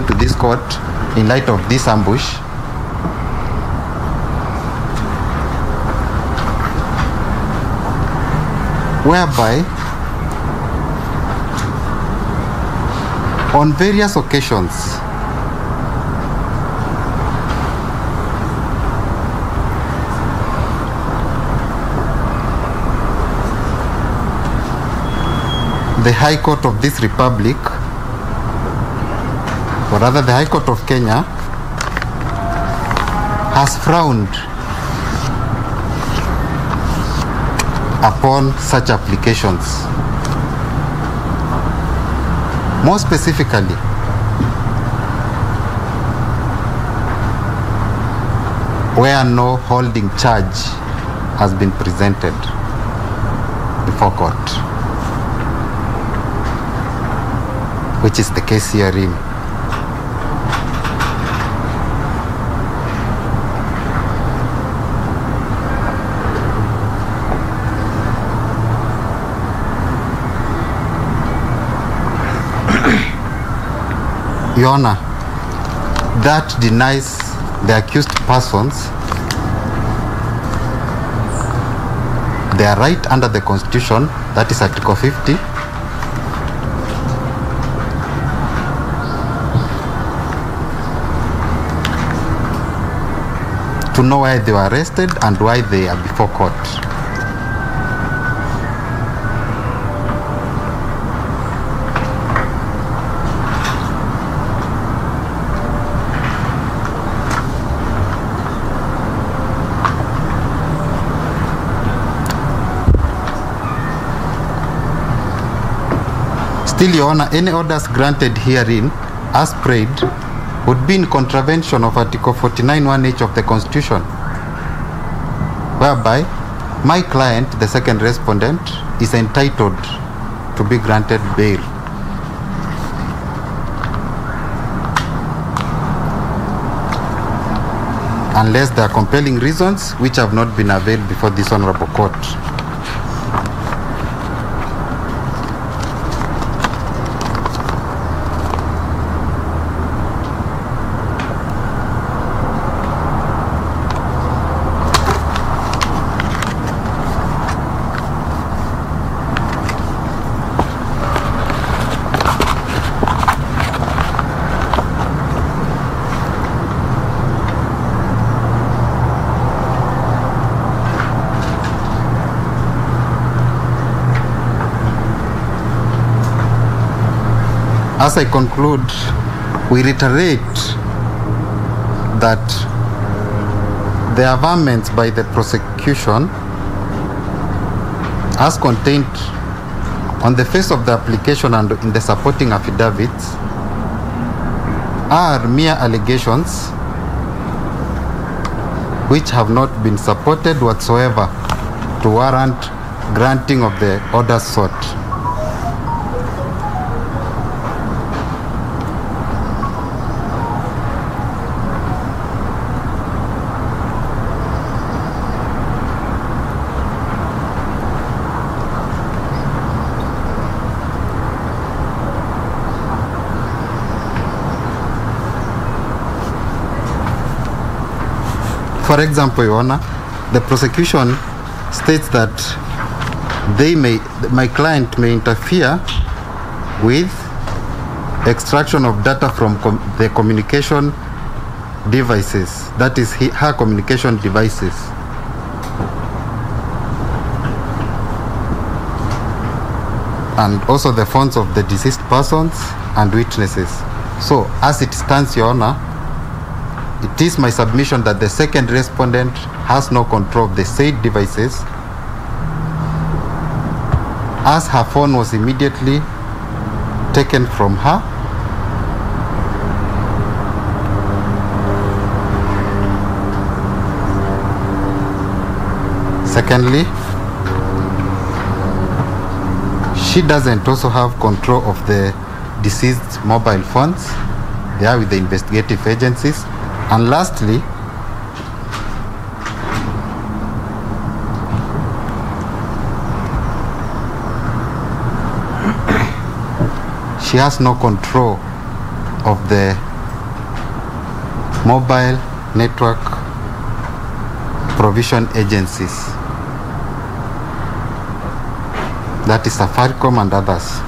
to this court in light of this ambush. Whereby, on various occasions, the High Court of this Republic, or rather the High Court of Kenya, has frowned upon such applications. More specifically, where no holding charge has been presented before court, which is the case herein. Your Honor, that denies the accused persons their right under the Constitution, that is Article 50, to know why they were arrested and why they are before court. Still, Your Honor, any orders granted herein, as prayed, would be in contravention of Article 49(1)(h) of the Constitution, whereby my client, the second respondent, is entitled to be granted bail. Unless there are compelling reasons which have not been availed before this honorable court. As I conclude, we reiterate that the averments by the prosecution, as contained on the face of the application and in the supporting affidavits, are mere allegations which have not been supported whatsoever to warrant granting of the orders sought. For example, Your Honor, the prosecution states that my client may interfere with extraction of data from the communication devices, that is her communication devices. And also the phones of the deceased persons and witnesses. So, as it stands, Your Honor, it is my submission that the second respondent has no control of the said devices, as her phone was immediately taken from her. Secondly, she doesn't also have control of the deceased mobile phones. They are with the investigative agencies. And lastly, she has no control of the mobile network provision agencies, that is Safaricom and others.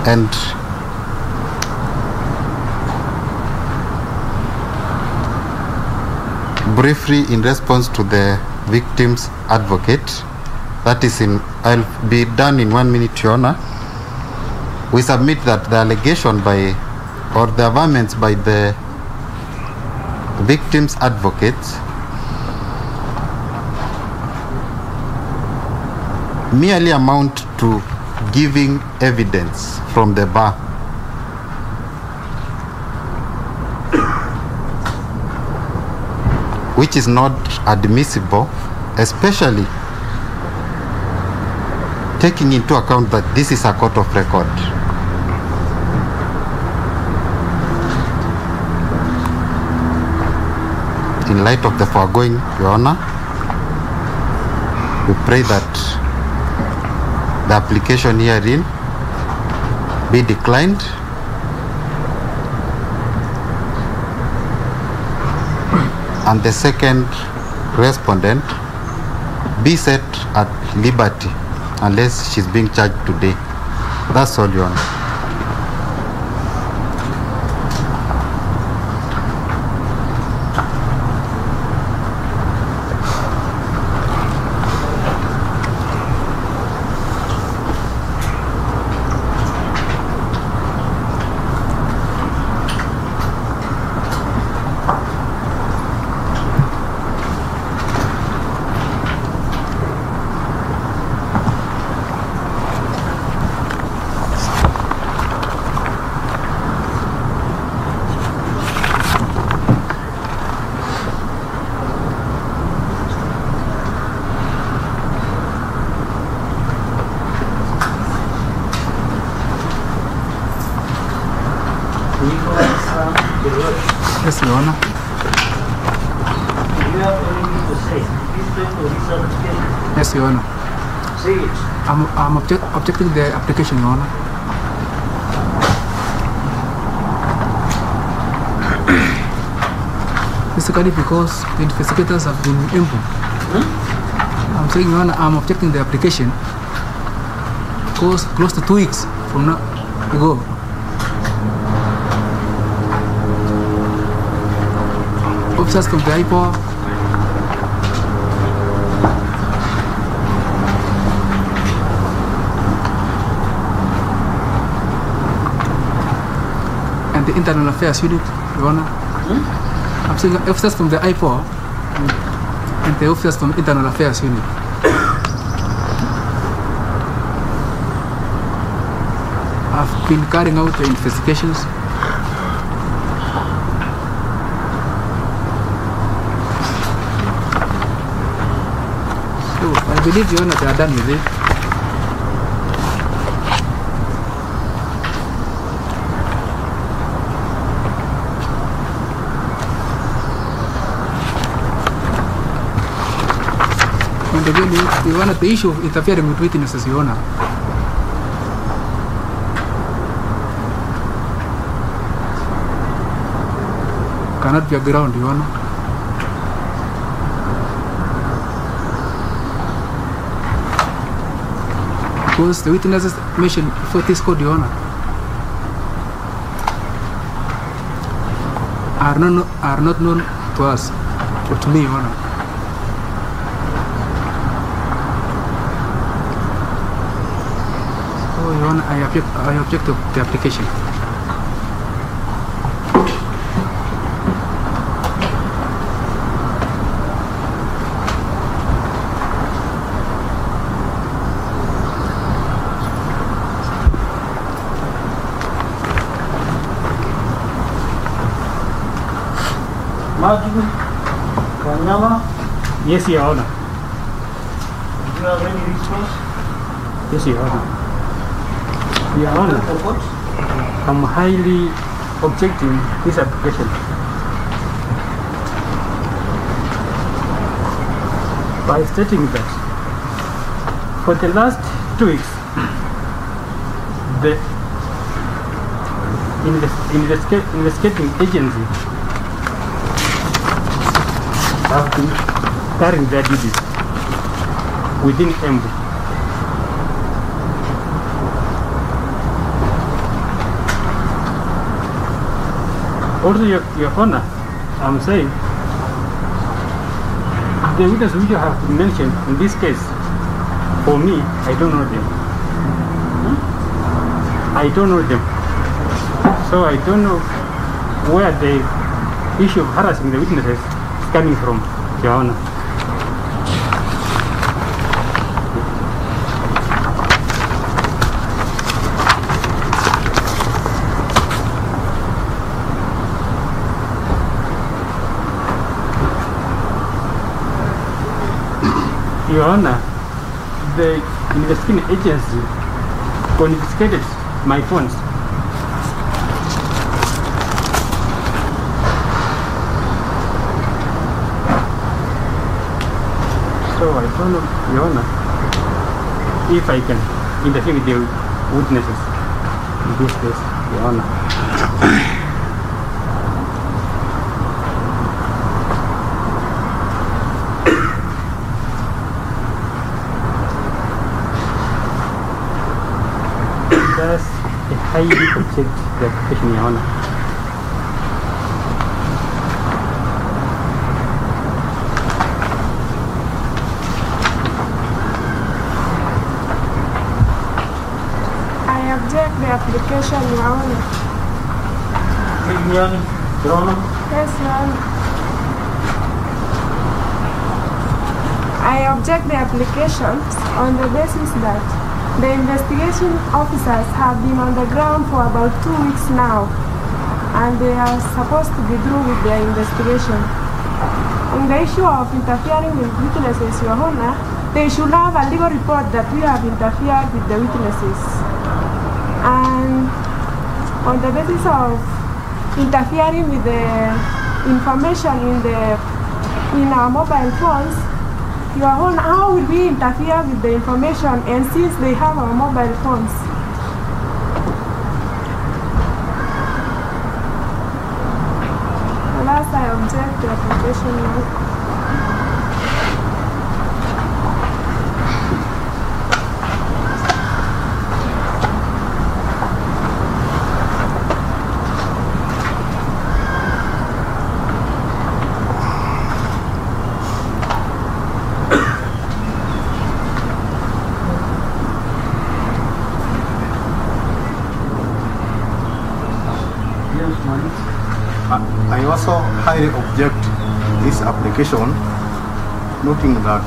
And briefly, in response to the victim's advocate, that is I'll be done in 1 minute, Your Honor. We submit that the allegation or the averments by the victim's advocate merely amount to giving evidence from the bar. Which is not admissible, especially taking into account that this is a court of record. In light of the foregoing, Your Honor, we pray that the application herein be declined and the second respondent be set at liberty unless she's being charged today. That's all, Your Honor. Yes, Your Honor. Do you have anything to say? Please talk to this application. Yes, Your Honor. Say it. I'm objecting the application, Your Honor. Basically because the investigators have been involved. I'm saying, Your Honor, I'm objecting the application because close to 2 weeks from now ago, officers from the IPO and the Internal Affairs Unit, Your Honor. I'm saying officers from the IPO and the officers from Internal Affairs Unit. I've been carrying out the investigations. So I believe, Your Honor, they are done with it. And again, Your Honor, the issue of interfering with witnesses, Your Honor, cannot be a ground, Your Honor. Because the witnesses mentioned before this court, Your Honor, are not known to us or to me, Your Honor. So, Your Honor, I object to the application. Martin Kanyama. Yes, Your Honor. Do you have any response? Yes, Your Honor. Your Honor, The court? I'm highly objecting this application by stating that for the last 2 weeks, the investigating agency have been carrying their duties within Embu. Also, Your Honor, I'm saying the witnesses which have been mentioned in this case, for me, I don't know them. I don't know them. So I don't know where the issue of harassing the witnesses is coming from, Your Honor. Your Honor, the investigating agency confiscated my phones. So I don't know, Your Honor, if I can interfere with the witnesses in this case, Your Honor. That's a highly object the application, Your Honor. I object the application, Your Honor. Your Honor? Yes, Your Honor. I object the applications on the basis that the investigation officers have been on the ground for about 2 weeks now, and they are supposed to be through with their investigation. On the issue of interfering with witnesses, Your Honor, they should have a legal report that we have interfered with the witnesses. And on the basis of interfering with the information in our mobile phones, Your Honor, how will we interfere with the information and since they have our mobile phones? Alas, I object the application now. I also highly object this application, noting that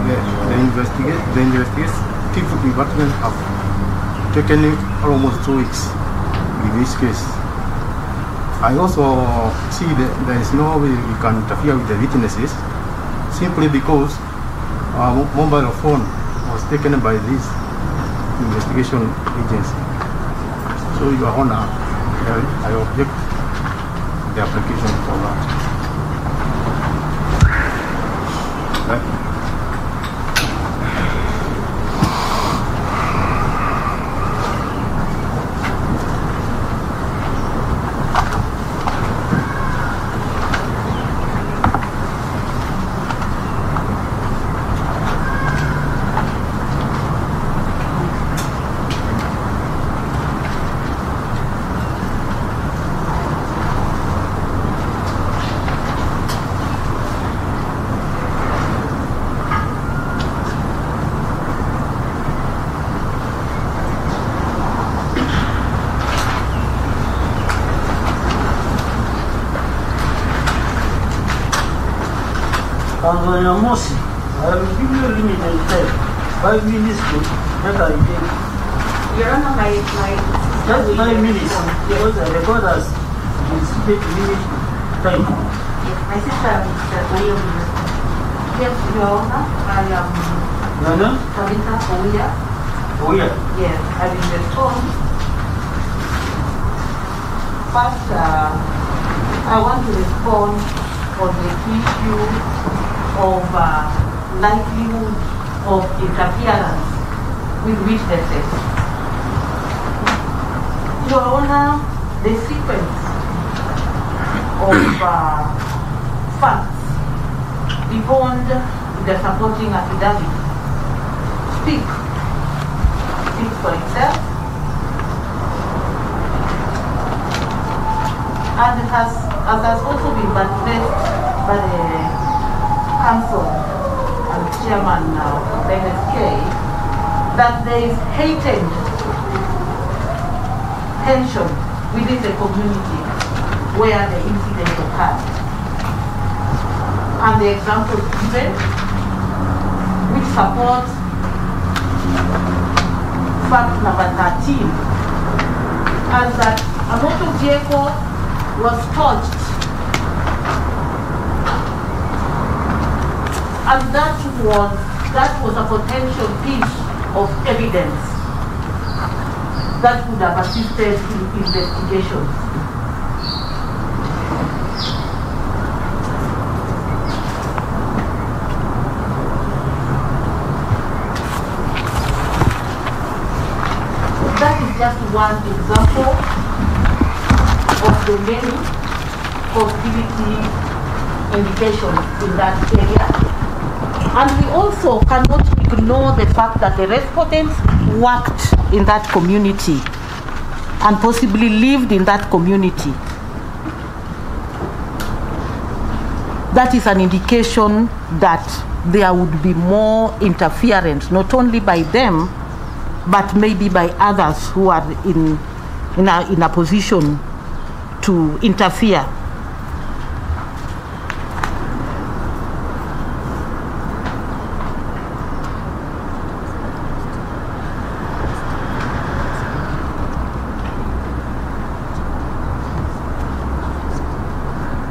the investigative department have taken almost 2 weeks in this case. I also see that there is no way we can interfere with the witnesses simply because our mobile phone was taken by this investigation agency. So, Your Honor, I object the application for that. Tanzania Mosi, I will give you a limited time, 5 minutes to make a take. Your Honor, my Just 5 minutes, because the recorders will speak limit time. Yes, my sister is Oya. Yes, Your Honor, I am Nana? Tabitha Oya. Oh yeah. Yes, I will respond. First, I want to respond on the issue of likelihood of interference with witnesses. Your Honor, the sequence of facts beyond the supporting affidavit speaks for itself, and it has also been addressed by the council and chairman of the NSK, that there is heightened tension within the community where the incident occurred. And the example given, which supports fact number 13, and that a motor vehicle was touched, and that was a potential piece of evidence that would have assisted in investigations. That is just one example of the many possibility indications in that area. And we also cannot ignore the fact that the respondents worked in that community and possibly lived in that community. That is an indication that there would be more interference, not only by them, but maybe by others who are in a position to interfere.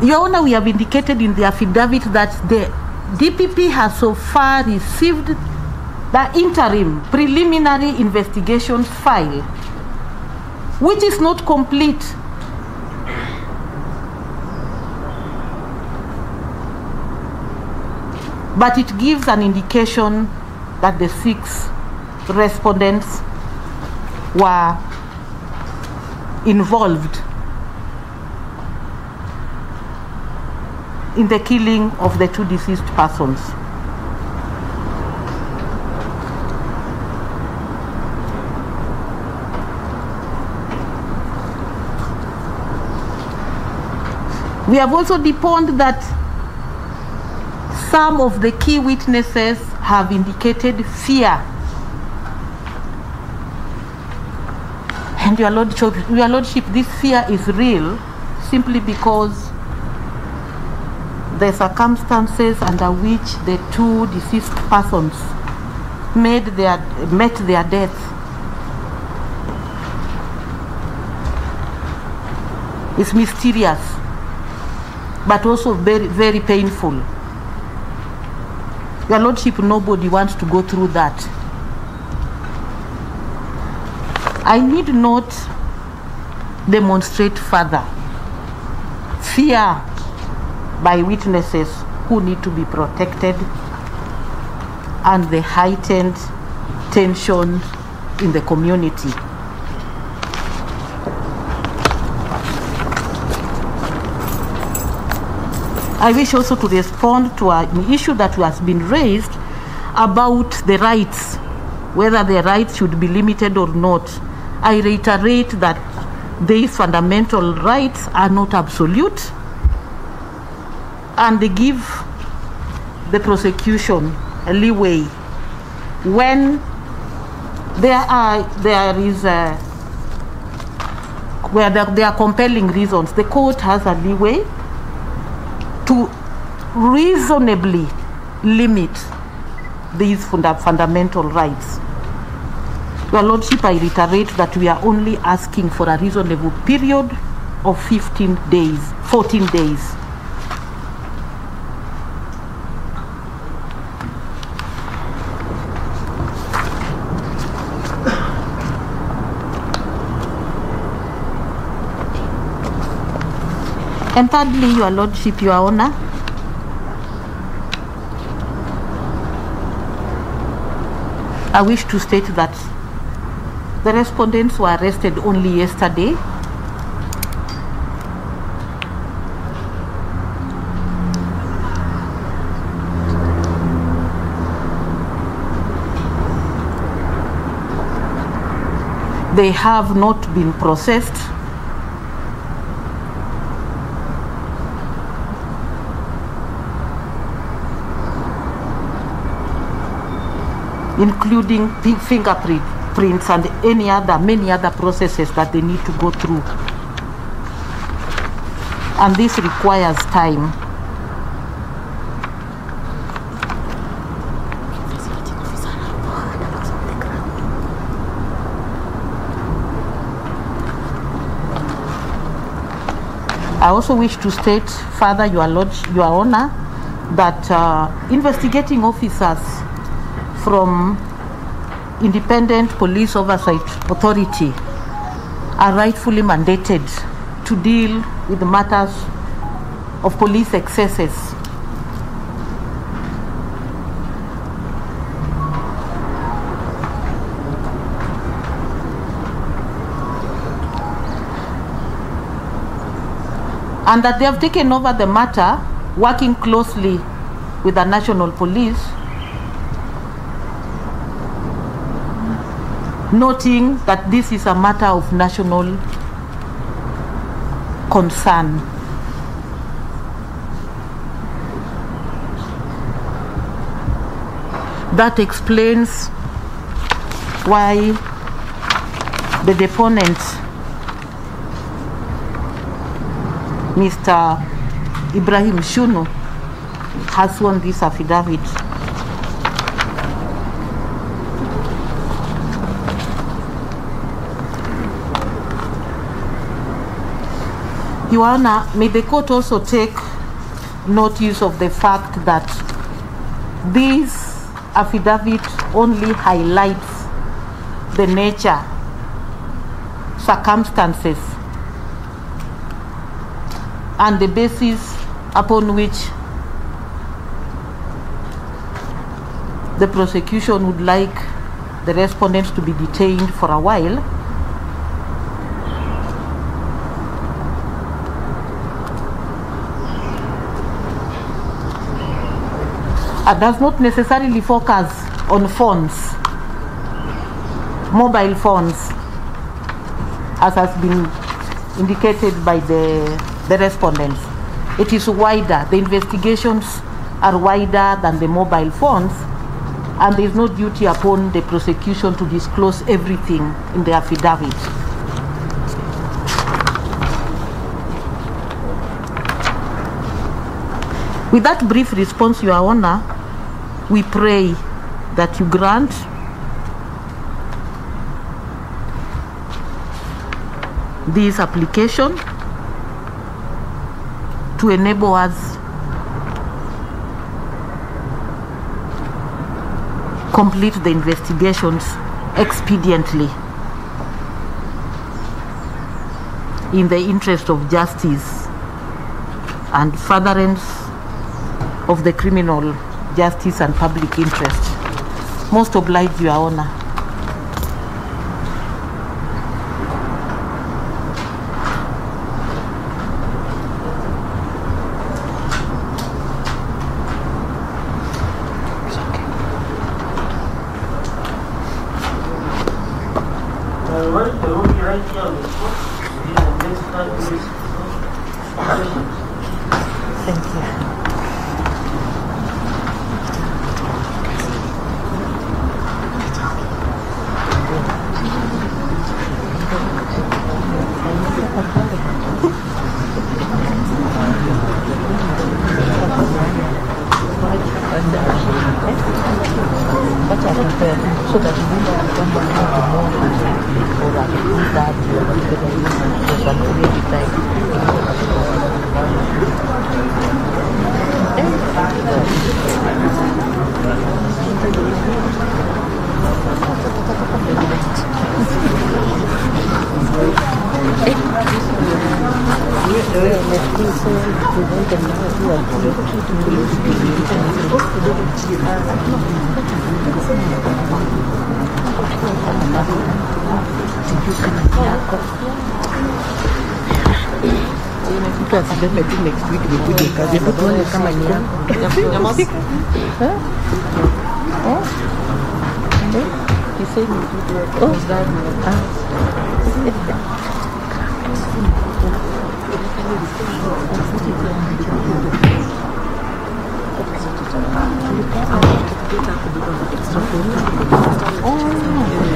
Your Honor, we have indicated in the affidavit that the DPP has so far received the interim preliminary investigation file, which is not complete. But it gives an indication that the 6 respondents were involved in the killing of the 2 deceased persons. We have also deponed that some of the key witnesses have indicated fear. And Your Lordship, this fear is real simply because the circumstances under which the 2 deceased persons met their death is mysterious, but also very, very painful. Your Lordship, nobody wants to go through that. I need not demonstrate further fear by witnesses who need to be protected and the heightened tension in the community. I wish also to respond to an issue that has been raised about the rights, whether the rights should be limited or not. I reiterate that these fundamental rights are not absolute, and they give the prosecution a leeway when there are compelling reasons. The court has a leeway to reasonably limit these fundamental rights. Your Lordship, I reiterate that we are only asking for a reasonable period of 14 days. And thirdly, Your Lordship, Your Honor, I wish to state that the respondents were arrested only yesterday. They have not been processed. Including fingerprints and many other processes that they need to go through. And this requires time. I also wish to state further, Your Honor, that investigating officers from Independent Police Oversight Authority are rightfully mandated to deal with the matters of police excesses. And that they have taken over the matter, working closely with the National Police, noting that this is a matter of national concern. That explains why the deponent, Mr. Ibrahim Shunu, has sworn this affidavit. Your Honor, may the court also take notice of the fact that this affidavit only highlights the nature, circumstances, and the basis upon which the prosecution would like the respondents to be detained for a while. It does not necessarily focus on phones, mobile phones, as has been indicated by the respondents. It is wider. The investigations are wider than the mobile phones, and there is no duty upon the prosecution to disclose everything in the affidavit. With that brief response, Your Honor, we pray that you grant this application to enable us complete the investigations expediently in the interest of justice and furtherance of the criminal justice and public interest. Most obliged, Your Honor. What is the only right here on the spot? Thank you. So that you Mtu asiseme tu next week nikuje kazi, tuone kama ni yako. He said he did work.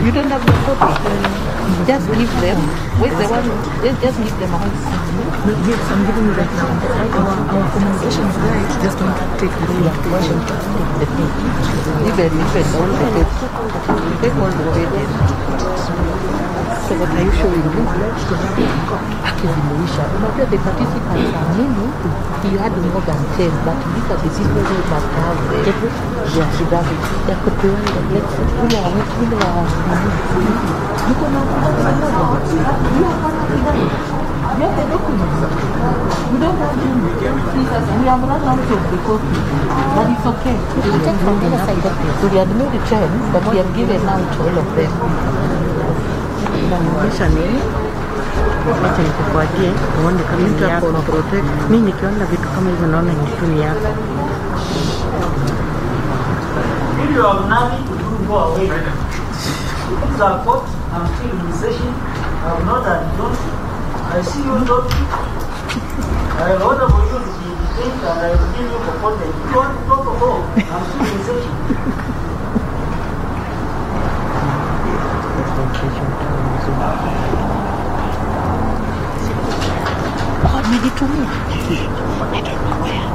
You don't have the copy. Just give them. Where's the one? Just give them a house. Yes, I'm giving you right now. Our communication is right. Just don't take the question. Even all the pages. Take all the pages. So what are you showing me? Akizimuisha. Unajua the participants are many. He had more than 10, but these are the people who must have their affidavit. Ya kupeana you have the documents. We don't have them. We have run out of the copy. But it's okay. We will take from the other side of it. So we had made a chance, but we have given out all of them. Naonyesha nini? Wacha nikufuatie uone kama ni yako. Mimi nikiona vitu kama hivyo naona ni tu ni yako. If you have nothing to do, go away. These are court. I'm still in session. I'm not done. I see you talking. I order for you to be detained and I will give you for content. If you want to talk or go, I'm still in session. Nijitumia. I don't know where.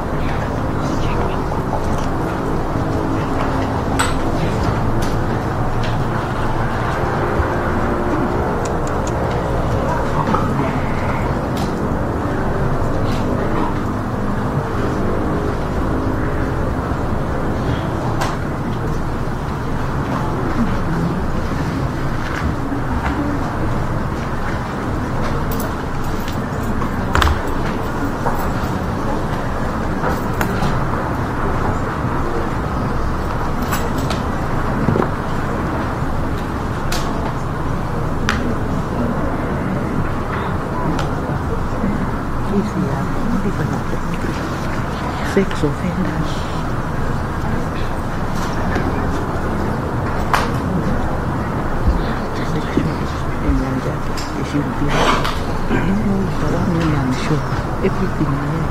Sex offenders. They should be. You know, the one way I'm sure everything there.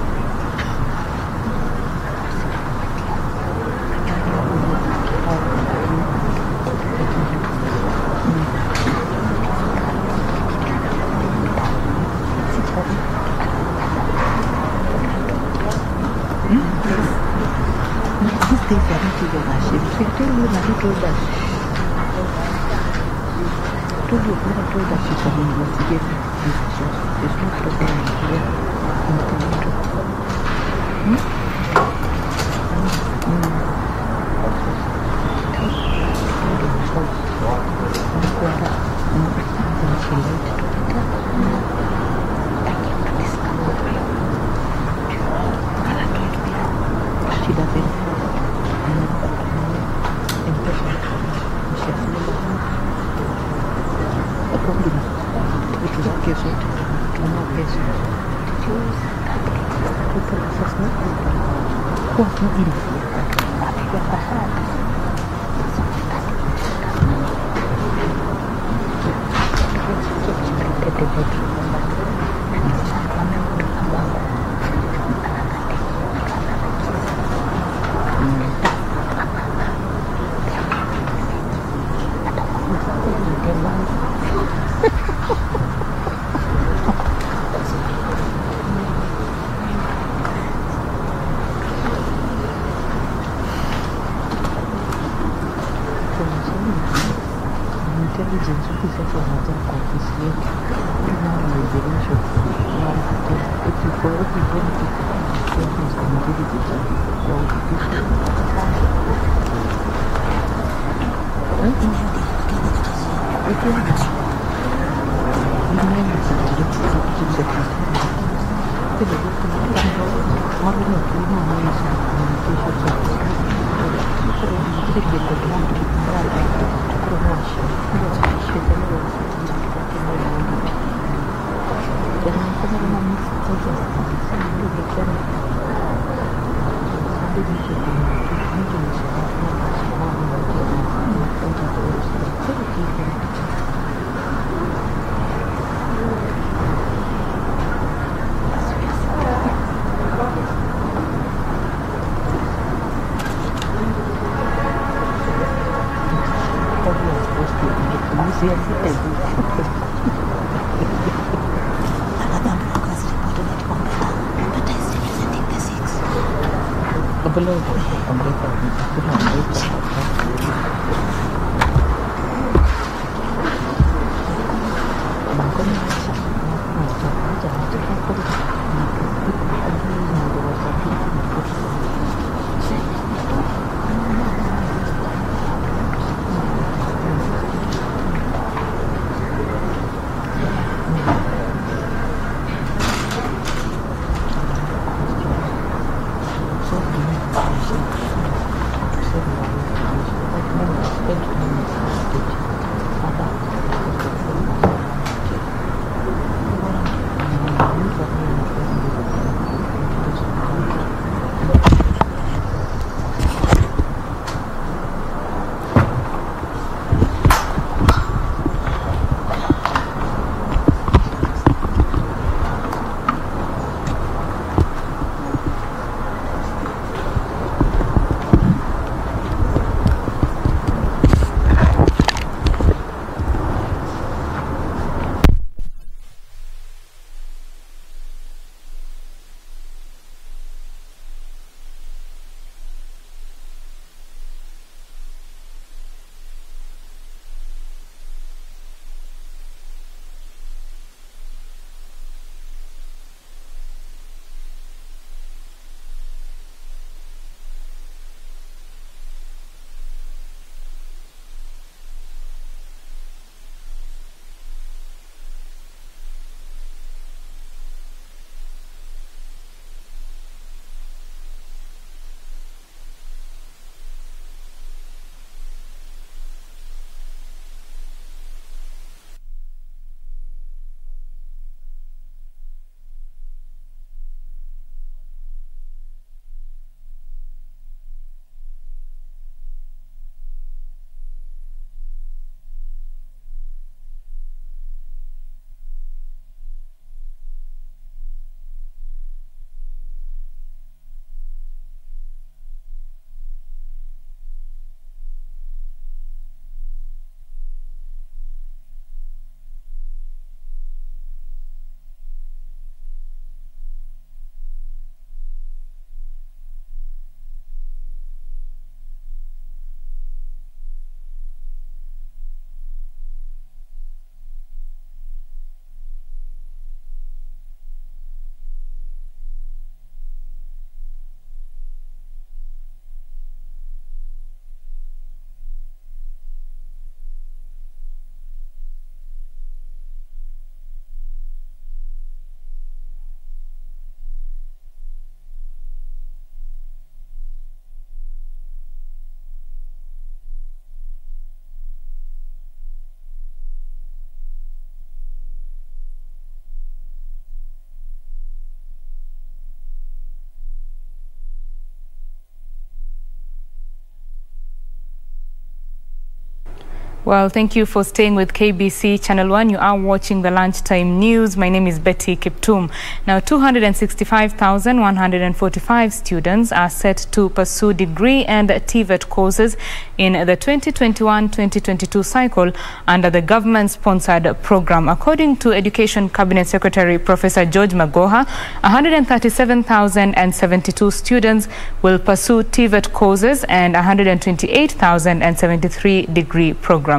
Well, thank you for staying with KBC Channel 1. You are watching the Lunchtime News. My name is Betty Kiptum. Now, 265,145 students are set to pursue degree and TVET courses in the 2021-2022 cycle under the government-sponsored program. According to Education Cabinet Secretary Professor George Magoha, 137,072 students will pursue TVET courses and 128,073 degree programs.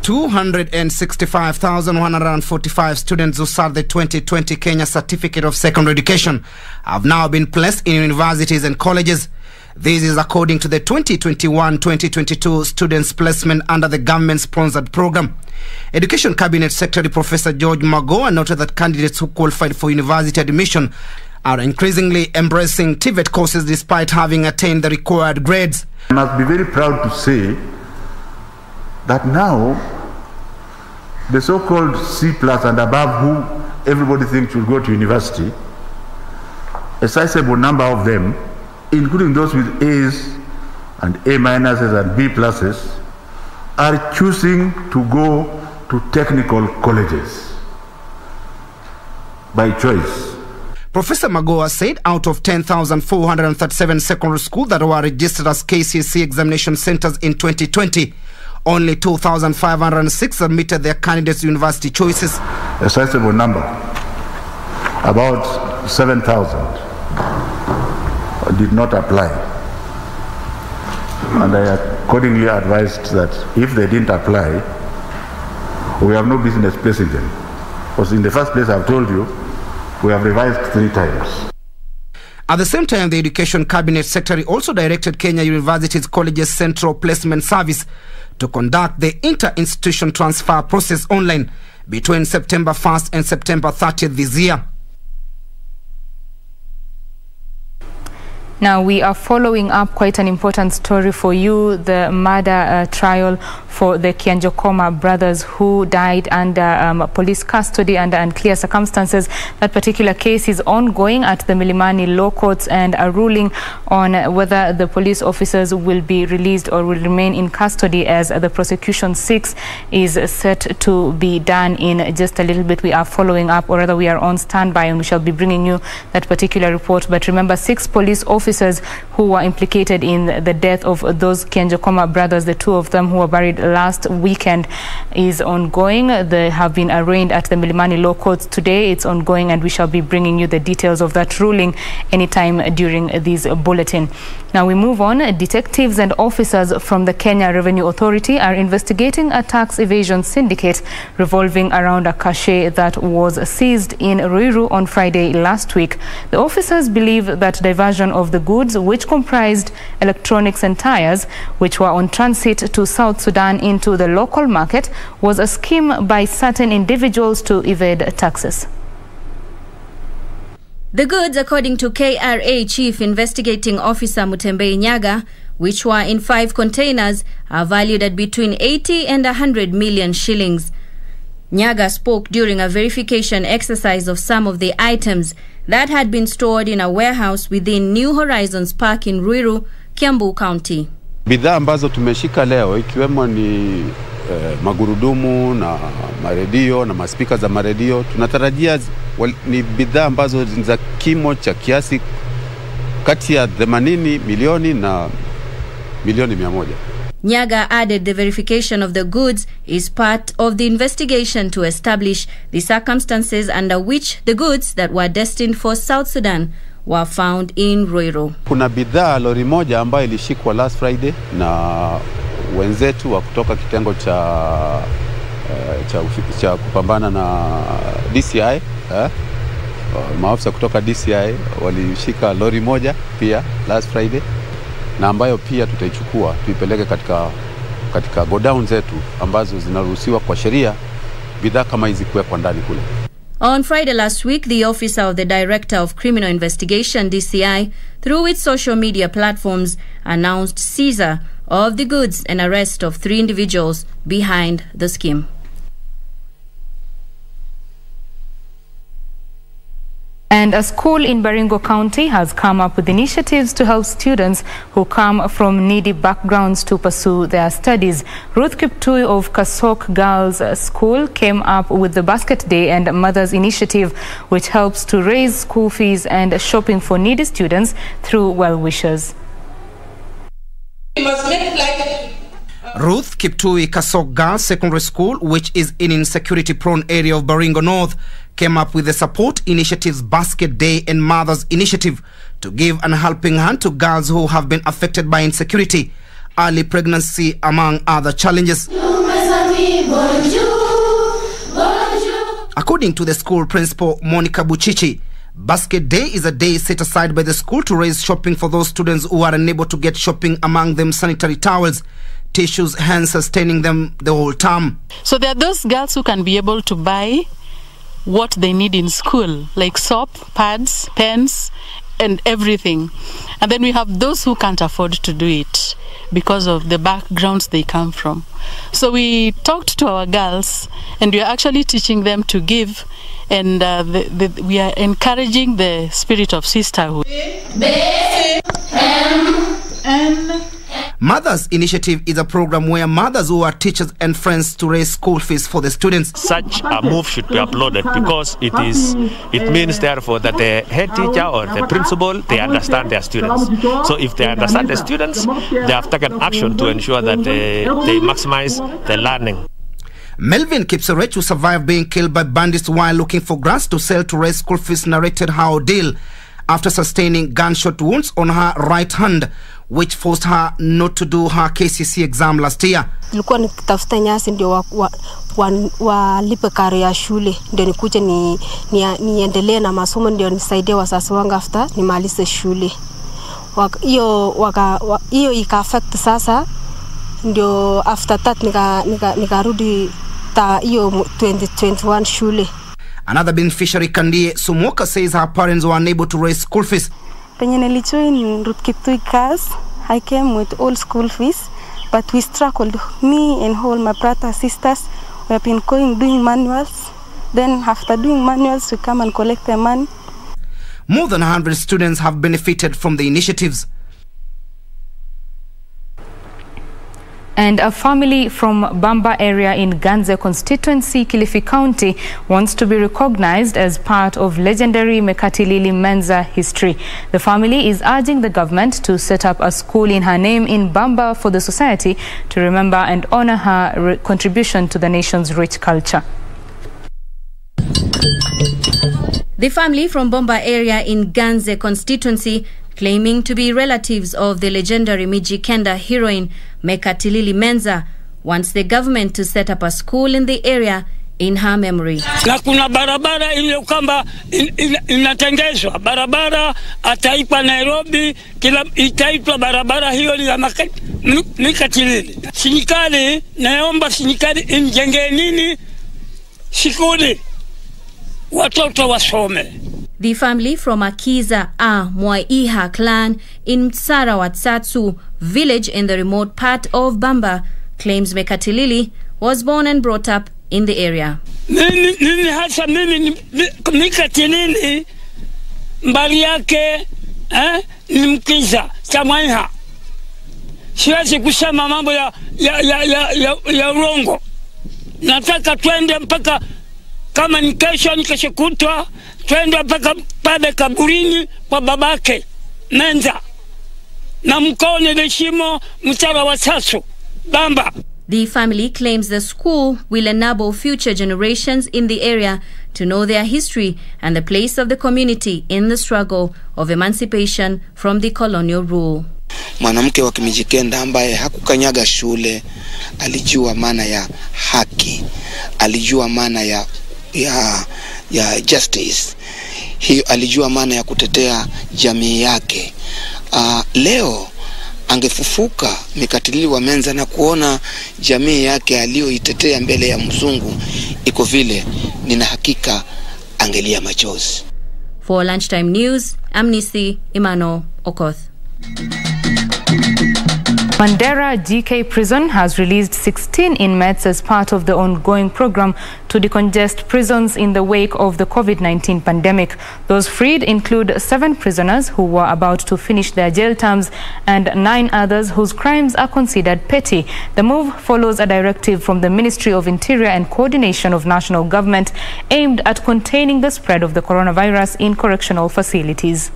265,145 students who start the 2020 Kenya Certificate of Secondary Education have now been placed in universities and colleges. This is according to the 2021-2022 students placement under the government-sponsored program. Education Cabinet Secretary Professor George Magoa noted that candidates who qualified for university admission are increasingly embracing TVET courses despite having attained the required grades. I must be very proud to say that now the so-called C+ and above who everybody thinks will go to university, a sizable number of them, including those with A's and A- and B+, are choosing to go to technical colleges by choice. Professor Magoa said out of 10,437 secondary schools that were registered as KCSE examination centers in 2020, only 2,506 submitted their candidates' university choices. A sizable number, about 7,000, did not apply. And I accordingly advised that if they didn't apply, we have no business placing them. Because in the first place, I've told you, we have revised 3 times. At the same time, the Education Cabinet Secretary also directed Kenya Universities Colleges Central Placement Service to conduct the inter-institution transfer process online between September 1st and September 30th this year. Now, we are following up quite an important story for you, the murder trial for the Kianjokoma brothers who died under police custody under unclear circumstances. That particular case is ongoing at the Milimani Law Courts, and a ruling on whether the police officers will be released or will remain in custody as the prosecution seeks is set to be done in just a little bit. We are following up, or rather we are on standby, and we shall be bringing you that particular report. But remember, 6 police officers who were implicated in the death of those Kianjokoma brothers, the 2 of them who were buried last weekend, is ongoing. They have been arraigned at the Milimani Law Courts today. It's ongoing, and we shall be bringing you the details of that ruling anytime during this bulletin. Now we move on. Detectives and officers from the Kenya Revenue Authority are investigating a tax evasion syndicate revolving around a cache that was seized in Ruiru on Friday last week. The officers believe that diversion of the goods, which comprised electronics and tires, which were on transit to South Sudan into the local market, was a scheme by certain individuals to evade taxes. The goods, according to KRA Chief Investigating Officer Mutembei Nyaga, which were in 5 containers, are valued at between 80 and 100 million shillings. Nyaga spoke during a verification exercise of some of the items that had been stored in a warehouse within New Horizons Park in Ruiru, Kiambu County. Bidhaa ambazo tumeshika leo ikiwemo ni magurudumu na maredio na maspika za maredio, tunatarajia ni bidhaa ambazo za kimo cha kiasi kati ya 80 milioni na milioni 100. Nyaga added the verification of the goods is part of the investigation to establish the circumstances under which the goods that were destined for South Sudan were found in Ruiru. Kuna bidhaa lori moja ambayo ilishikwa last Friday na wenzetu wa kutoka kitengo cha kupambana na DCI. Maafisa kutoka DCI walishika lori moja pia last Friday, na ambayo pia tutaichukua tuipeleke katika godown zetu ambazo zinaruhusiwa kwa sheria bidhaa kama hizi kuwekwa ndani kule. On Friday last week, the officer of the Director of Criminal Investigation, DCI, through its social media platforms, announced seizure of the goods and arrest of 3 individuals behind the scheme. And a school in Baringo County has come up with initiatives to help students who come from needy backgrounds to pursue their studies. Ruth Kiptum of Kasok Girls School came up with the Basket Day and Mothers Initiative, which helps to raise school fees and shopping for needy students through well-wishers. Ruth Kiptum Kasok Girls Secondary School, which is in insecurity-prone area of Baringo North, came up with the Support Initiative's Basket Day and Mothers Initiative to give a helping hand to girls who have been affected by insecurity, early pregnancy, among other challenges. According to the school principal, Monica Buchichi, Basket Day is a day set aside by the school to raise shopping for those students who are unable to get shopping, among them sanitary towels, tissues, hence sustaining them the whole term. So there are those girls who can be able to buy what they need in school, like soap, pads, pens, and everything. And then we have those who can't afford to do it because of the backgrounds they come from. So we talked to our girls, and we are actually teaching them to give, and we are encouraging the spirit of sisterhood. Mothers Initiative is a program where mothers who are teachers and friends to raise school fees for the students. Such a move should be applauded because it means therefore that the head teacher or the principal, they understand their students. So if they understand the students, they have taken action to ensure that they maximize the learning. Melvin Kipserech, who survived being killed by bandits while looking for grass to sell to raise school fees, narrated her ordeal after sustaining gunshot wounds on her right hand, which forced her not to do her KCC exam last year. Nilikuwa nikitafuta nyasi ndio walipe karo ya shule ndio nikuje niendelee na masomo ndio nisaidie wazazi wangu after nimalize shule. Hiyo ika affect sasa ndio after that nikarudi hiyo 2021 shule. Another beneficiary, Kandie Sumoka, says her parents were unable to raise school fees. Penye nilijoin Kiptum class, I came with all school fees, but we struggled. Me and all my brothers, sisters, we have been doing manuals. Then after doing manuals, we come and collect the money. More than 100 students have benefited from the initiatives. And a family from Bamba area in Ganze constituency, Kilifi County, wants to be recognized as part of legendary Mekatilili Menza history. The family is urging the government to set up a school in her name in Bamba for the society to remember and honor her contribution to the nation's rich culture. The family from Bomba area in Ganze constituency, claiming to be relatives of the legendary Mijikenda heroine Mekatilili Menza, wants the government to set up a school in the area in her memory. Na kuna barabara ile kwamba inatengezwa barabara ataipa Nairobi, kila itaitwa barabara hiyo ni Mekatilili. Serikali, naomba serikali injenge nini shule watoto wasome. The family from Akiza Mwaiha clan in Mtsara Watsatsu village in the remote part of Bamba claims Mekatilili was born and brought up in the area. Nini hasa mimi Mekatilili mbali yake ni Mkiza Mwaiha. Siwezi kusema mambo ya urongo. Nataka twende mpaka kama ni kesho kutwa twende mpaka pale kaburini kwa babake Menza na mkone leshimo Mtsara Watsatsu Bamba. The family claims the school will enable future generations in the area to know their history and the place of the community in the struggle of emancipation from the colonial rule. Mwanamke wa Mijikenda ambaye hakukanyaga shule alijua maana ya haki, alijua maana ya justice. Hiyo alijua maana ya kutetea jamii yake. Leo angefufuka Mekatilili wa Menza na kuona jamii yake aliyoitetea mbele ya mzungu iko vile, nina hakika angelia machozi. For Lunchtime News, Amnesty Emmanuel Okoth. Mandera GK Prison has released 16 inmates as part of the ongoing program to decongest prisons in the wake of the COVID-19 pandemic. Those freed include 7 prisoners who were about to finish their jail terms and 9 others whose crimes are considered petty. The move follows a directive from the Ministry of Interior and Coordination of National Government aimed at containing the spread of the coronavirus in correctional facilities.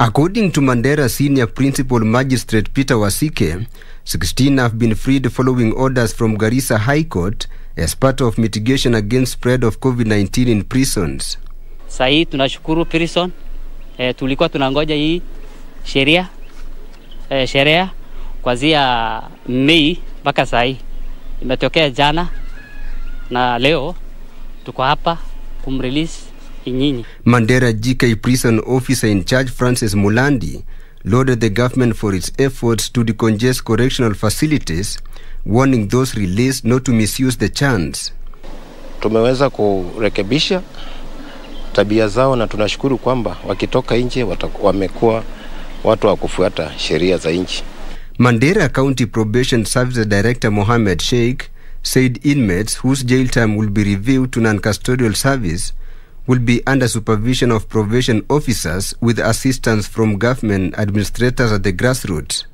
According to Mandera Senior Principal Magistrate Peter Wasike, 16 have been freed following orders from Garissa High Court as part of mitigation against spread of COVID-19 in prisons. Sahi tunashukuru prison, tulikuwa tunangoja hii sheria kuanzia Mei mpaka sahi. Imetokea jana na leo tuko hapa kumrelease nyinyi. Mandera GK prison officer in charge Francis Mulandi lauded the government for its efforts to decongest correctional facilities, warning those released not to misuse the chance. Tumeweza kurekebisha tabia zao na tunashukuru kwamba wakitoka nje wamekuwa watu wa kufuata sheria za nchi. Mandera County Probation Service Director Mohammed Sheikh said inmates whose jail time will be reviewed to non-custodial service will be under supervision of probation officers with assistance from government administrators at the grassroots.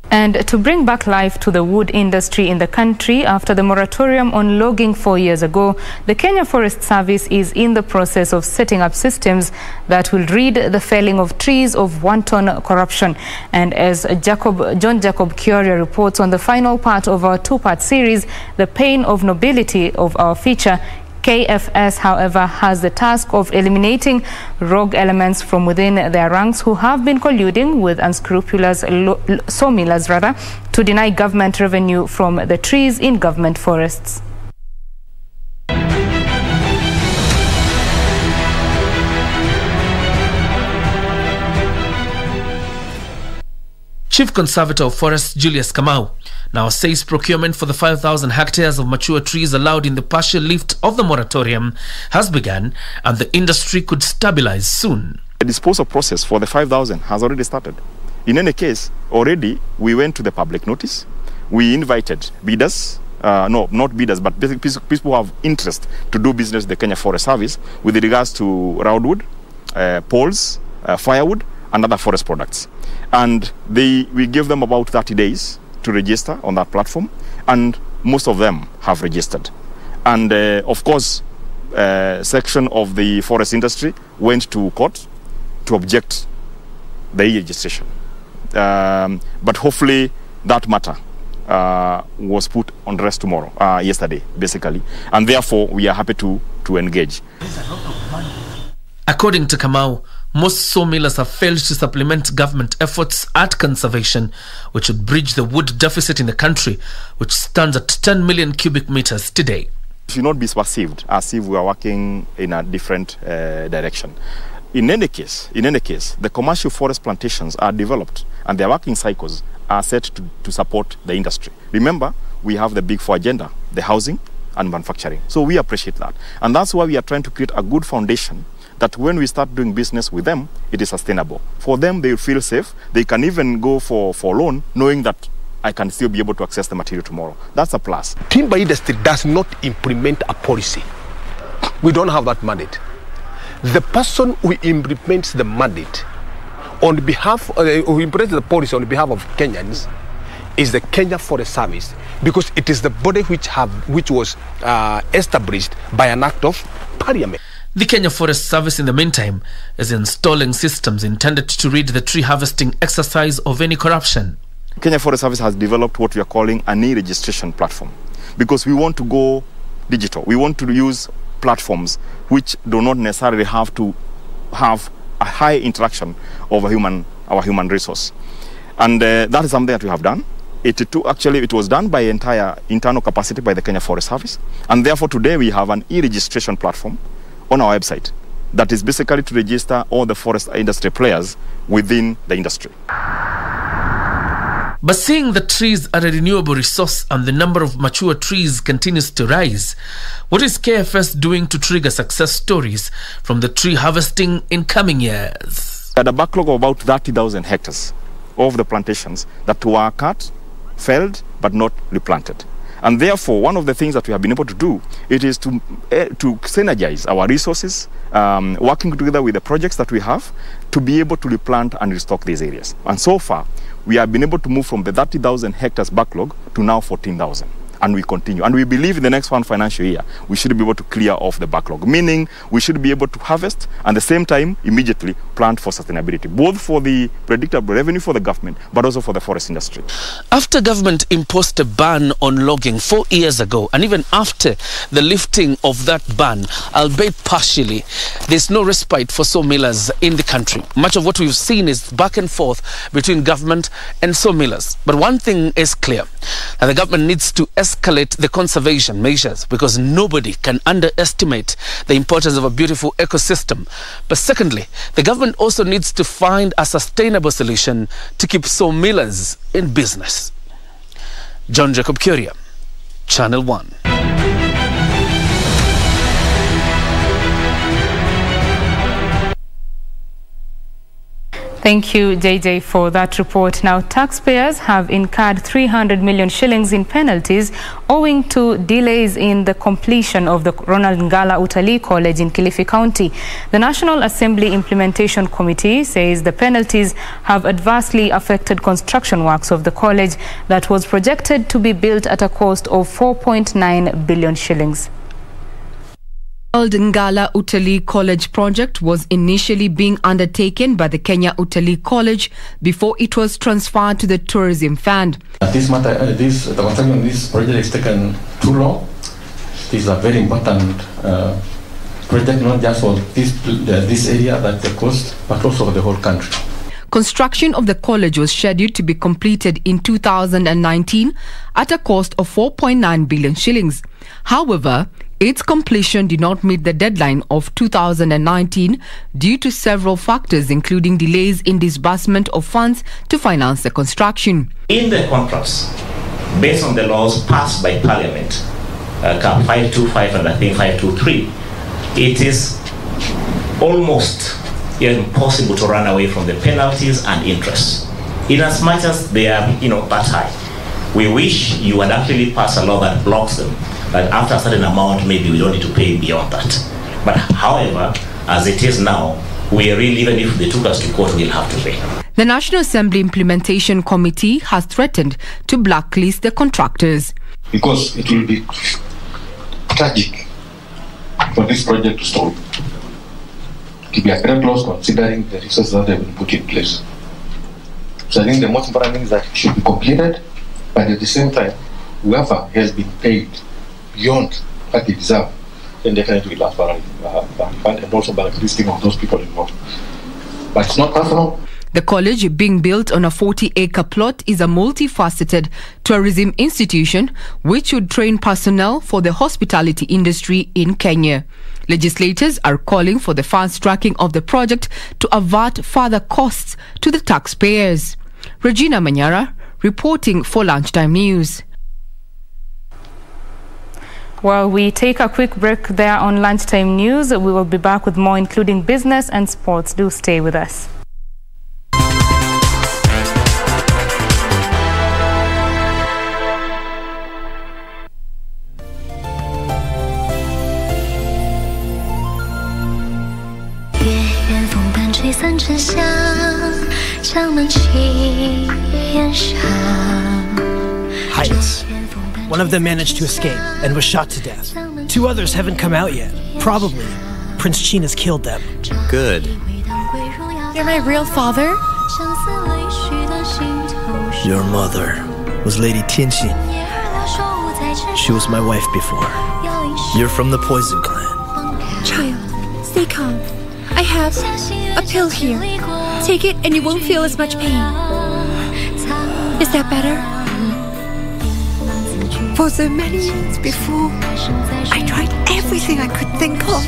And to bring back life to the wood industry in the country after the moratorium on logging 4 years ago, the Kenya Forest Service is in the process of setting up systems that will rid the felling of trees of wanton corruption. And as John Jacob Kioria reports on the final part of our two-part series, The Pain of Nobility of our feature, KFS, however, has the task of eliminating rogue elements from within their ranks who have been colluding with unscrupulous sawmillers to deny government revenue from the trees in government forests. Chief Conservator of Forests Julius Kamau now says procurement for the 5,000 hectares of mature trees allowed in the partial lift of the moratorium has begun and the industry could stabilize soon. The disposal process for the 5,000 has already started. In any case, already we went to the public notice. We invited bidders, not bidders, but people who have interest to do business with the Kenya Forest Service with regards to roundwood, poles, firewood, and other forest products. And we give them about 30 days to register on that platform, and most of them have registered. And of course, section of the forest industry went to court to object the e-registration. But hopefully that matter was put on rest yesterday, basically. And therefore, we are happy to engage. According to Kamau, most sawmillers have failed to supplement government efforts at conservation, which would bridge the wood deficit in the country, which stands at 10 million cubic meters today. It should not be perceived as if we are working in a different direction. In any case, the commercial forest plantations are developed and their working cycles are set to support the industry. Remember, we have the Big Four agenda, the housing and manufacturing. So we appreciate that. And that's why we are trying to create a good foundation that when we start doing business with them, it is sustainable. For them, they feel safe. They can even go for loan, knowing that I can still be able to access the material tomorrow. That's a plus. Timber industry does not implement a policy. We don't have that mandate. The person who implements the mandate on behalf, who implements the policy on behalf of Kenyans is the Kenya Forest Service, because it is the body which was established by an act of parliament. The Kenya Forest Service, in the meantime, is installing systems intended to rid the tree harvesting exercise of any corruption. Kenya Forest Service has developed what we are calling an e-registration platform, because we want to go digital. We want to use platforms which do not necessarily have to have a high interaction of our human resource. And that is something that we have done. It was done by entire internal capacity by the Kenya Forest Service. And therefore today we have an e-registration platform on our website that is basically to register all the forest industry players within the industry. But seeing the trees are a renewable resource and the number of mature trees continues to rise, what is KFS doing to trigger success stories from the tree harvesting in coming years? We had a backlog of about 30,000 hectares of the plantations that were cut, felled, but not replanted. And therefore, one of the things that we have been able to do, it is to synergize our resources, working together with the projects that we have to be able to replant and restock these areas. And so far, we have been able to move from the 30,000 hectares backlog to now 14,000. And we continue. And we believe in the next one financial year, we should be able to clear off the backlog, meaning we should be able to harvest and at the same time, immediately planned for sustainability, both for the predictable revenue for the government, but also for the forest industry. After government imposed a ban on logging 4 years ago, and even after the lifting of that ban, albeit partially, there's no respite for sawmillers in the country. Much of what we've seen is back and forth between government and sawmillers. But one thing is clear, that the government needs to escalate the conservation measures, because nobody can underestimate the importance of a beautiful ecosystem. But secondly, the government also needs to find a sustainable solution to keep sawmillers in business. John Jacob Curia, Channel 1. Thank you, JJ, for that report. Now, taxpayers have incurred 300 million shillings in penalties owing to delays in the completion of the Ronald Uttali College in Kilifi County. The National Assembly Implementation Committee says the penalties have adversely affected construction works of the college that was projected to be built at a cost of 4.9 billion shillings. The Uttali College project was initially being undertaken by the Kenya Uttali College before it was transferred to the Tourism Fund. The construction of this project has taken too long. This is a very important project, not just for this area that the coast, but also for the whole country. Construction of the college was scheduled to be completed in 2019 at a cost of 4.9 billion shillings. However, its completion did not meet the deadline of 2019 due to several factors, including delays in disbursement of funds to finance the construction. In the contracts, based on the laws passed by Parliament, Cap 525 and I think 523, it is almost impossible to run away from the penalties and interest, in as much as they are, that high. We wish you would actually pass a law that blocks them, but after a certain amount, maybe we don't need to pay beyond that. But however, as it is now, we really, even if they took us to court, we'll have to pay. The National Assembly Implementation Committee has threatened to blacklist the contractors. Because it will be tragic for this project to stop. To be a great loss considering the resources that have been put in place. So I think the most important thing is that it should be completed, but at the same time, whoever has been paid beyond what they deserve, then definitely will ask for a refund and also by the listing of those people involved. But it's not personal. The college, being built on a 40-acre plot, is a multifaceted tourism institution which would train personnel for the hospitality industry in Kenya. Legislators are calling for the fast-tracking of the project to avert further costs to the taxpayers. Regina Manyara reporting for Lunchtime News. While we take a quick break there on Lunchtime News, we will be back with more, including business and sports. Do stay with us. Heights. One of them managed to escape and was shot to death. 2 others haven't come out yet. Probably Prince China's killed them. Good. You're my real father? Your mother was Lady Tianxin. She was my wife before. You're from the Poison Clan. Child, stay calm. I have a pill here. Take it and you won't feel as much pain. Is that better? For so many years before, I tried everything I could think of.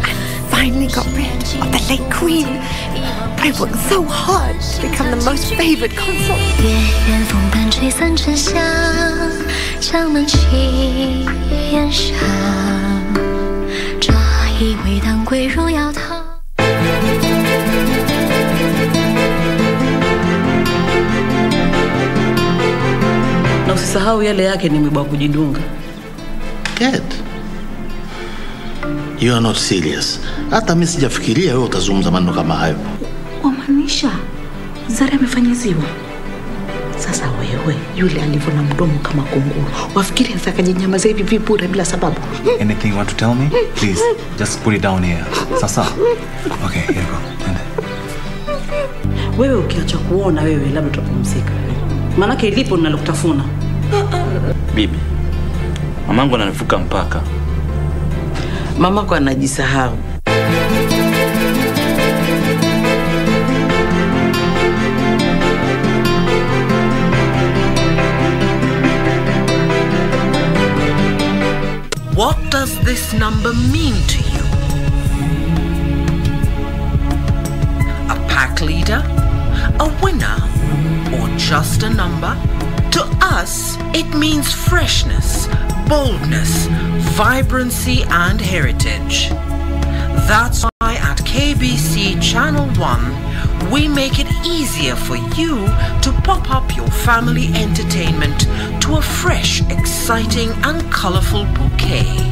And finally got rid of the late queen. I worked so hard to become the most favored consort. Na usisahau yale yake ni mwiba kujidunga. Ket, you are not serious. Hata mimi sijafikiria wewe utazungumza maneno kama hayo. Wamaanisha Zara amefanyiziwa? Sasa wewe, yule alivyo na mdomo kama kunguru, wafikiri atakajinyamaza hivi vibure bila sababu? Anything you want to tell me? Please, just put it down here. Sasa. Okay, here you go. Wewe ukiacha kuona wewe labda utapumzika. Maana ilipo ninalokutafuna. Bibi, mamangu ananivuka mpaka. Mamako anajisahau. What does this number mean to you? A pack leader? A winner? Or just a number? To us, it means freshness, boldness, vibrancy and heritage. That's why at KBC Channel 1, we make it easier for you to pop up your family entertainment to a fresh, exciting and colorful bouquet.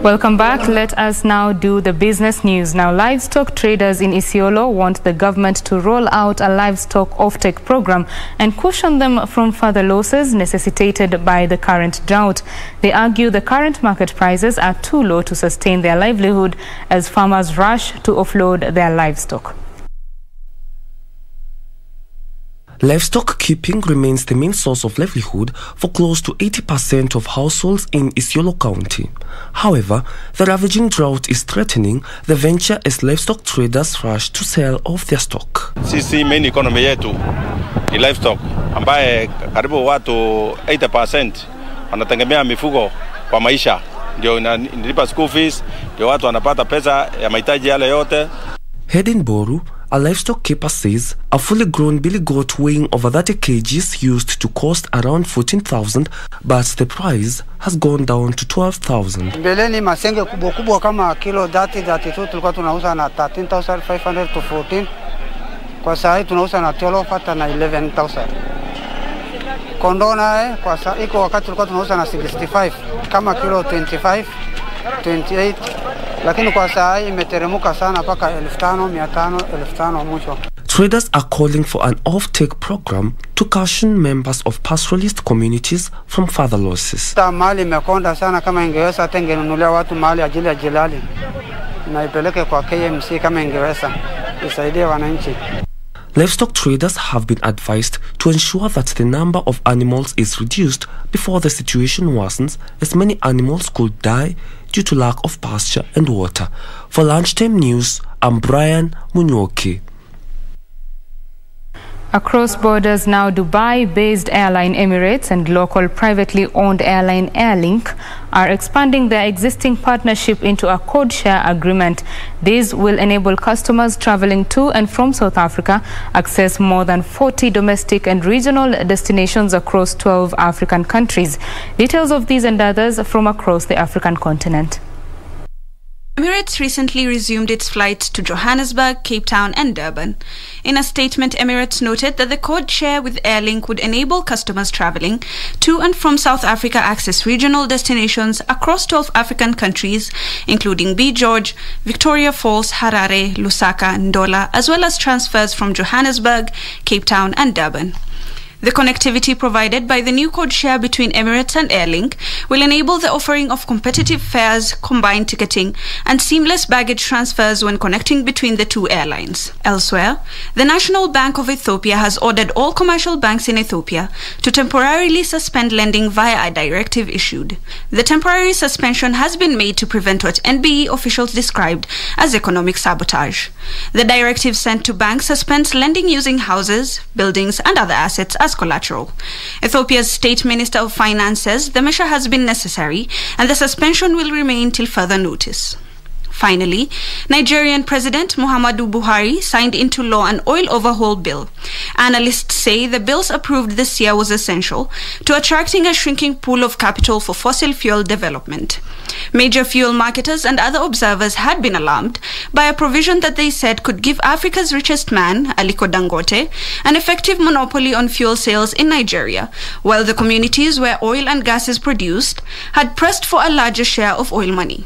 Welcome back. Let us now do the business news. Now, livestock traders in Isiolo want the government to roll out a livestock offtake program and cushion them from further losses necessitated by the current drought. They argue the current market prices are too low to sustain their livelihood as farmers rush to offload their livestock. Livestock keeping remains the main source of livelihood for close to 80% of households in Isiolo County. However, the ravaging drought is threatening the venture as livestock traders rush to sell off their stock. Sisi main economy yetu ni livestock ambaye karibu watu 80% wanategemea mifugo kwa maisha. Ndio inalipa school fees, ndio watu wanapata pesa ya mahitaji yale yote. Hedin Boru, a livestock keeper, says a fully grown billy goat weighing over 30 kgs used to cost around 14,000, but the price has gone down to 12,000. Mbeleni masenge kubwa kubwa kama kilo 32 tulikuwa tunauza na 13,500 to 14. Kwa sasa hii tunauza na 12 hata na 11,000. Kondoo naye kwa sasa iko wakati tulikuwa tunauza na 65 kama kilo 25, 28. Lakini kwa saa hii imeteremuka sana mpaka 1,500 mwisho. Traders are calling for an off-take program to caution members of pastoralist communities from further losses. Mali imekonda sana, kama ingeweza tengenunulia watu mali ajili ya jilali na ipeleke kwa KMC kama ingeweza isaidie wananchi. Livestock traders have been advised to ensure that the number of animals is reduced before the situation worsens, as many animals could die due to lack of pasture and water. For Lunchtime News, I'm Brian Munyoki. Across borders now, Dubai-based airline Emirates and local privately owned airline Airlink are expanding their existing partnership into a code-share agreement. This will enable customers traveling to and from South Africa access more than 40 domestic and regional destinations across 12 African countries. Details of these and others from across the African continent. Emirates recently resumed its flights to Johannesburg, Cape Town and Durban. In a statement, Emirates noted that the code share with Airlink would enable customers traveling to and from South Africa access regional destinations across 12 African countries, including B. George, Victoria Falls, Harare, Lusaka, Ndola, as well as transfers from Johannesburg, Cape Town and Durban. The connectivity provided by the new code share between Emirates and Airlink will enable the offering of competitive fares, combined ticketing, and seamless baggage transfers when connecting between the two airlines. Elsewhere, the National Bank of Ethiopia has ordered all commercial banks in Ethiopia to temporarily suspend lending via a directive issued. The temporary suspension has been made to prevent what NBE officials described as economic sabotage. The directive sent to banks suspends lending using houses, buildings, and other assets as collateral. Ethiopia's State Minister of Finance says the measure has been necessary and the suspension will remain till further notice. Finally, Nigerian President Muhammadu Buhari signed into law an oil overhaul bill. Analysts say the bills approved this year was essential to attracting a shrinking pool of capital for fossil fuel development. Major fuel marketers and other observers had been alarmed by a provision that they said could give Africa's richest man, Aliko Dangote, an effective monopoly on fuel sales in Nigeria, while the communities where oil and gas is produced had pressed for a larger share of oil money.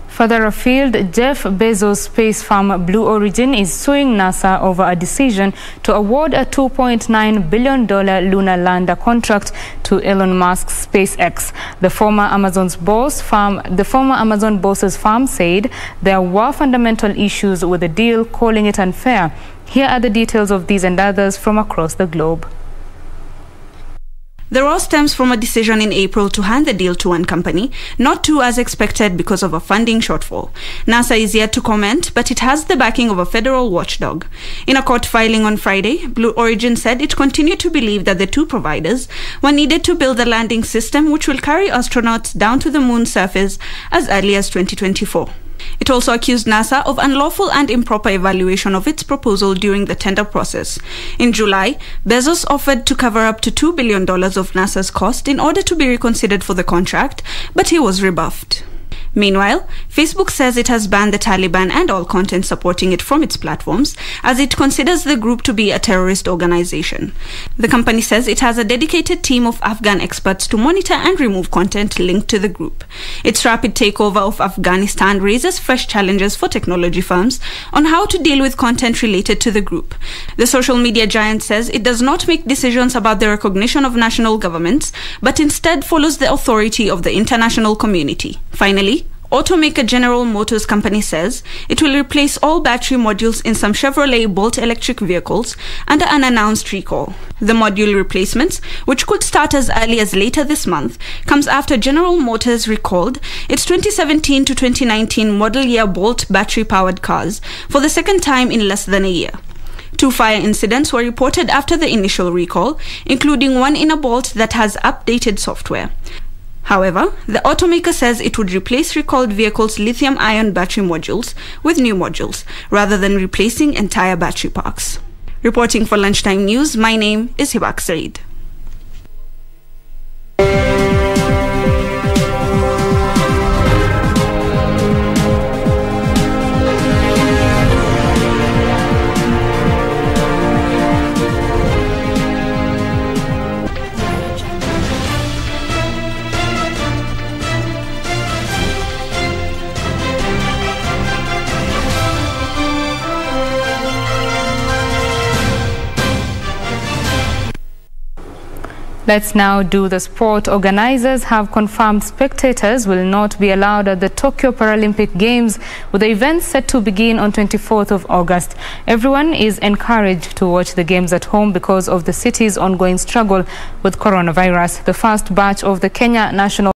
Further afield, Jeff Bezos' space firm Blue Origin is suing NASA over a decision to award a $2.9 billion lunar lander contract to Elon Musk's SpaceX. The former Amazon boss's firm said there were fundamental issues with the deal, calling it unfair. Here are the details of these and others from across the globe. The row stems from a decision in April to hand the deal to one company, not two as expected because of a funding shortfall. NASA is yet to comment, but it has the backing of a federal watchdog. In a court filing on Friday, Blue Origin said it continued to believe that the two providers were needed to build a landing system which will carry astronauts down to the moon's surface as early as 2024. It also accused NASA of unlawful and improper evaluation of its proposal during the tender process. In July, Bezos offered to cover up to $2 billion of NASA's cost in order to be reconsidered for the contract, but he was rebuffed. Meanwhile, Facebook says it has banned the Taliban and all content supporting it from its platforms, as it considers the group to be a terrorist organization. The company says it has a dedicated team of Afghan experts to monitor and remove content linked to the group. Its rapid takeover of Afghanistan raises fresh challenges for technology firms on how to deal with content related to the group. The social media giant says it does not make decisions about the recognition of national governments, but instead follows the authority of the international community. Finally, automaker General Motors Company says it will replace all battery modules in some Chevrolet Bolt electric vehicles under an announced recall. The module replacements, which could start as early as later this month, comes after General Motors recalled its 2017 to 2019 model year Bolt battery-powered cars for the second time in less than a year. 2 fire incidents were reported after the initial recall, including one in a Bolt that has updated software. However, the automaker says it would replace recalled vehicles' lithium-ion battery modules with new modules, rather than replacing entire battery parks. Reporting for Lunchtime News, my name is Hibak Said. Let's now do the sport. Organizers have confirmed spectators will not be allowed at the Tokyo Paralympic Games, with the event set to begin on 24th of August. Everyone is encouraged to watch the games at home because of the city's ongoing struggle with coronavirus. The first batch of the Kenya national